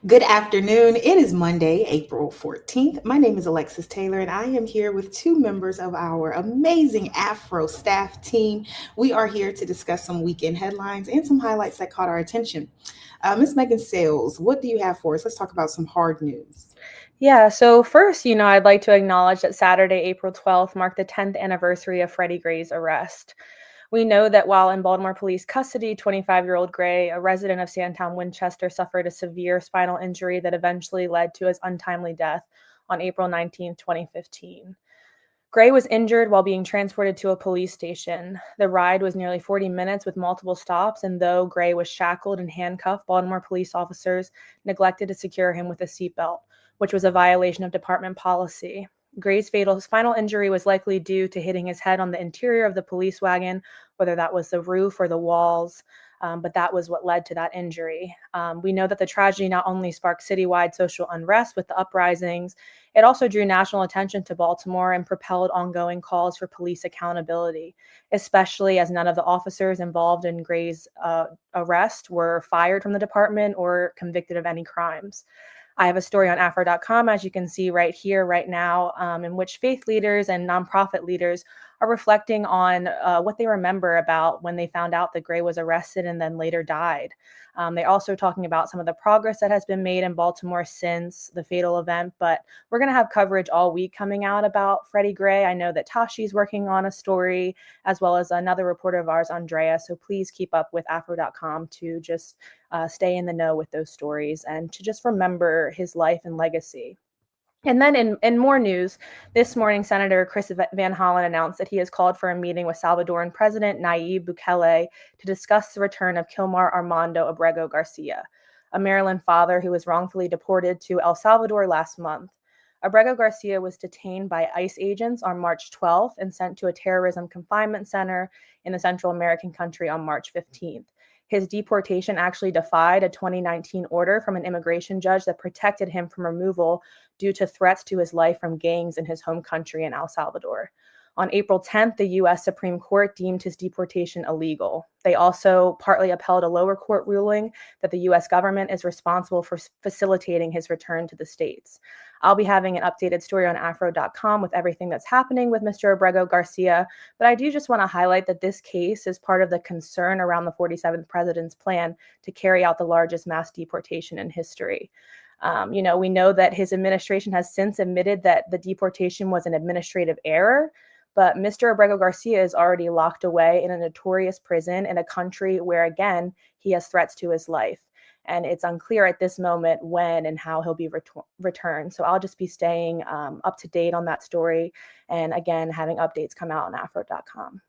Good afternoon. It is Monday, April 14th. My name is Alexis Taylor, and I am here with two members of our amazing AFRO staff team. We are here to discuss some weekend headlines and some highlights that caught our attention. Ms. Megan Sales, what do you have for us? Let's talk about some hard news. Yeah, so first, I'd like to acknowledge that Saturday, April 12th, marked the 10th anniversary of Freddie Gray's arrest. We know that while in Baltimore police custody, 25-year-old Gray, a resident of Sandtown, Winchester, suffered a severe spinal injury that eventually led to his untimely death on April 19, 2015. Gray was injured while being transported to a police station. The ride was nearly 40 minutes with multiple stops, and though Gray was shackled and handcuffed, Baltimore police officers neglected to secure him with a seatbelt, which was a violation of department policy. Gray's fatal spinal injury was likely due to hitting his head on the interior of the police wagon, whether that was the roof or the walls, but that was what led to that injury. We know that the tragedy not only sparked citywide social unrest with the uprisings, it also drew national attention to Baltimore and propelled ongoing calls for police accountability, especially as none of the officers involved in Gray's arrest were fired from the department or convicted of any crimes. I have a story on AFRO.com, as you can see right here, right now, in which faith leaders and nonprofit leaders are reflecting on what they remember about when they found out that Gray was arrested and then later died. They're also talking about some of the progress that has been made in Baltimore since the fatal event, but we're going to have coverage all week coming out about Freddie Gray. I know that Tashi's working on a story, as well as another reporter of ours, Andrea, so please keep up with AFRO.com to just stay in the know with those stories and to just remember his life and legacy. And then in more news, this morning, Senator Chris Van Hollen announced that he has called for a meeting with Salvadoran President Nayib Bukele to discuss the return of Kilmar Armando Abrego Garcia, a Maryland father who was wrongfully deported to El Salvador last month. Abrego Garcia was detained by ICE agents on March 12th and sent to a terrorism confinement center in the Central American country on March 15th. His deportation actually defied a 2019 order from an immigration judge that protected him from removal due to threats to his life from gangs in his home country in El Salvador. On April 10th, the U.S. Supreme Court deemed his deportation illegal. They also partly upheld a lower court ruling that the U.S. government is responsible for facilitating his return to the States. I'll be having an updated story on AFRO.com with everything that's happening with Mr. Abrego Garcia, but I do just want to highlight that this case is part of the concern around the 47th president's plan to carry out the largest mass deportation in history. We know that his administration has since admitted that the deportation was an administrative error, but Mr. Abrego Garcia is already locked away in a notorious prison in a country where, again, he has threats to his life. And it's unclear at this moment when and how he'll be returned. So I'll just be staying up to date on that story. And again, having updates come out on AFRO.com.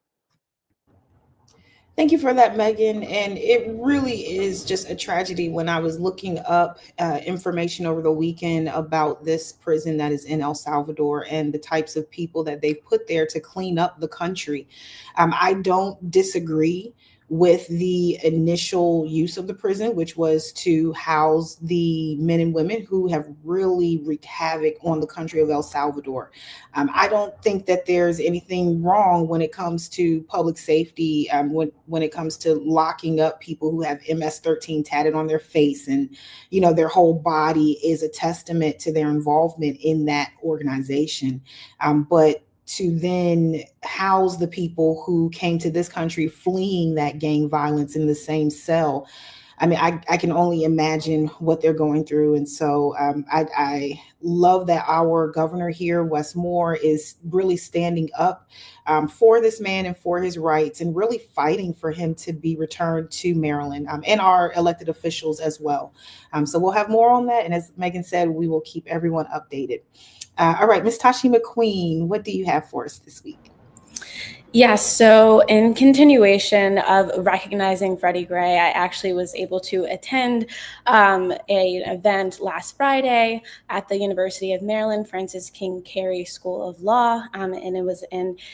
Thank you for that, Megan. And it really is just a tragedy when I was looking up information over the weekend about this prison that is in El Salvador and the types of people that they've put there to clean up the country. I don't disagree with the initial use of the prison, which was to house the men and women who have really wreaked havoc on the country of El Salvador. I don't think that there's anything wrong when it comes to public safety, when it comes to locking up people who have MS-13 tatted on their face, and their whole body is a testament to their involvement in that organization. But to then house the people who came to this country fleeing that gang violence in the same cell. I mean, I can only imagine what they're going through. And so I love that our governor here, Wes Moore, is really standing up for this man and for his rights and really fighting for him to be returned to Maryland, and our elected officials as well. So we'll have more on that. And as Megan said, we will keep everyone updated. All right, Ms. Tashi McQueen, what do you have for us this week? Yes, so in continuation of recognizing Freddie Gray, I actually was able to attend an event last Friday at the University of Maryland Francis King Carey School of Law, and it was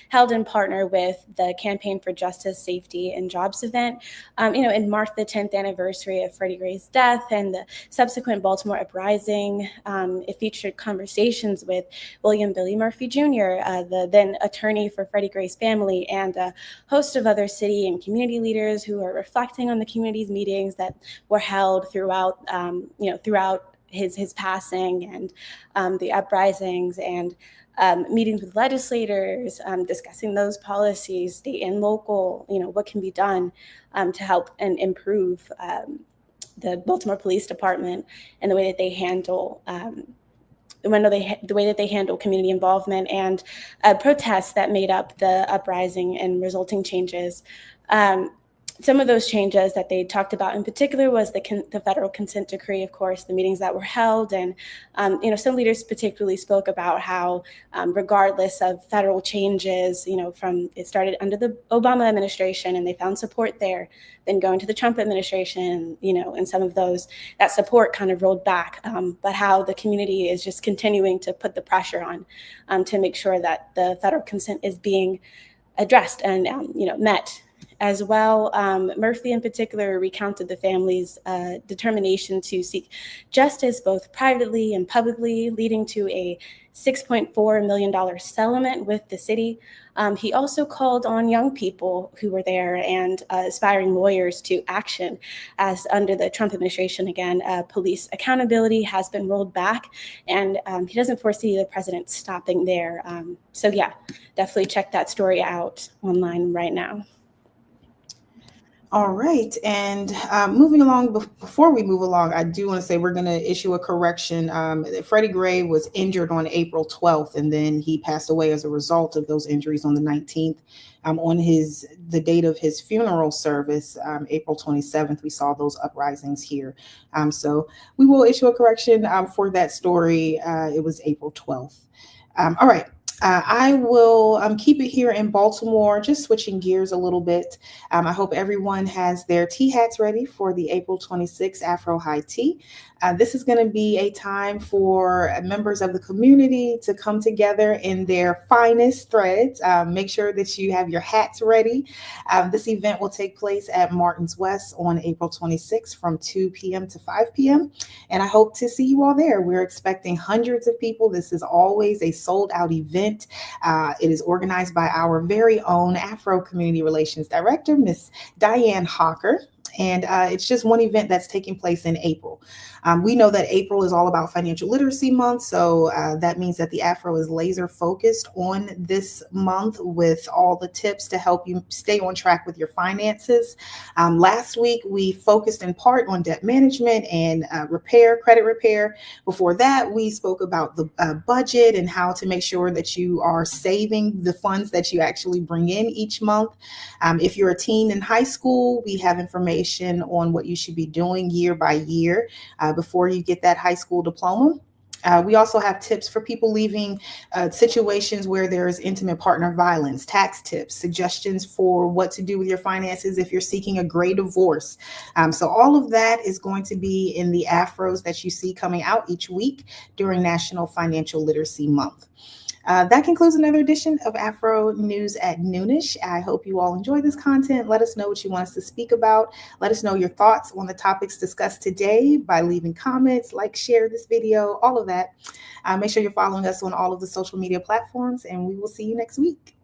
held in partner with the Campaign for Justice, Safety, and Jobs event. It marked the 10th anniversary of Freddie Gray's death and the subsequent Baltimore uprising. It featured conversations with William Billy Murphy Jr., the then attorney for Freddie Gray's family, family, and a host of other city and community leaders who are reflecting on the community's meetings that were held throughout, throughout his passing, and the uprisings, and meetings with legislators, discussing those policies, state and local, what can be done to help and improve the Baltimore Police Department and the way that they handle the way that they handle community involvement and protests that made up the uprising and resulting changes. Some of those changes that they talked about in particular was the federal consent decree, of course, the meetings that were held. And, some leaders particularly spoke about how, regardless of federal changes, it started under the Obama administration and they found support there, then going to the Trump administration, and some of those, that support kind of rolled back, but how the community is just continuing to put the pressure on to make sure that the federal consent is being addressed and, met. As well, Murphy in particular recounted the family's determination to seek justice both privately and publicly, leading to a $6.4 million settlement with the city. He also called on young people who were there and aspiring lawyers to action, as under the Trump administration, again, police accountability has been rolled back, and he doesn't foresee the president stopping there. So yeah, definitely check that story out online right now. All right. And moving along, before we move along, I do want to say we're going to issue a correction. Freddie Gray was injured on April 12th, and then he passed away as a result of those injuries on the 19th. On the date of his funeral service, April 27th, we saw those uprisings here. So we will issue a correction for that story. It was April 12th. All right. I will keep it here in Baltimore, just switching gears a little bit. I hope everyone has their tea hats ready for the April 26th Afro High Tea. This is going to be a time for members of the community to come together in their finest threads. Make sure that you have your hats ready. This event will take place at Martin's West on April 26th from 2 p.m. to 5 p.m. And I hope to see you all there. We're expecting hundreds of people. This is always a sold out event. It is organized by our very own Afro Community Relations Director, Miss Diane Hawker. And it's just one event that's taking place in April. We know that April is all about Financial Literacy Month, so that means that the Afro is laser focused on this month with all the tips to help you stay on track with your finances. Last week, we focused in part on debt management and credit repair. Before that, we spoke about the budget and how to make sure that you are saving the funds that you actually bring in each month. If you're a teen in high school, we have information on what you should be doing year by year before you get that high school diploma. We also have tips for people leaving situations where there is intimate partner violence, tax tips, suggestions for what to do with your finances if you're seeking a gray divorce. So all of that is going to be in the Afros that you see coming out each week during National Financial Literacy Month. That concludes another edition of Afro News at Noonish. I hope you all enjoy this content. Let us know what you want us to speak about. Let us know your thoughts on the topics discussed today by leaving comments, share this video, all of that. Make sure you're following us on all of the social media platforms, and we will see you next week.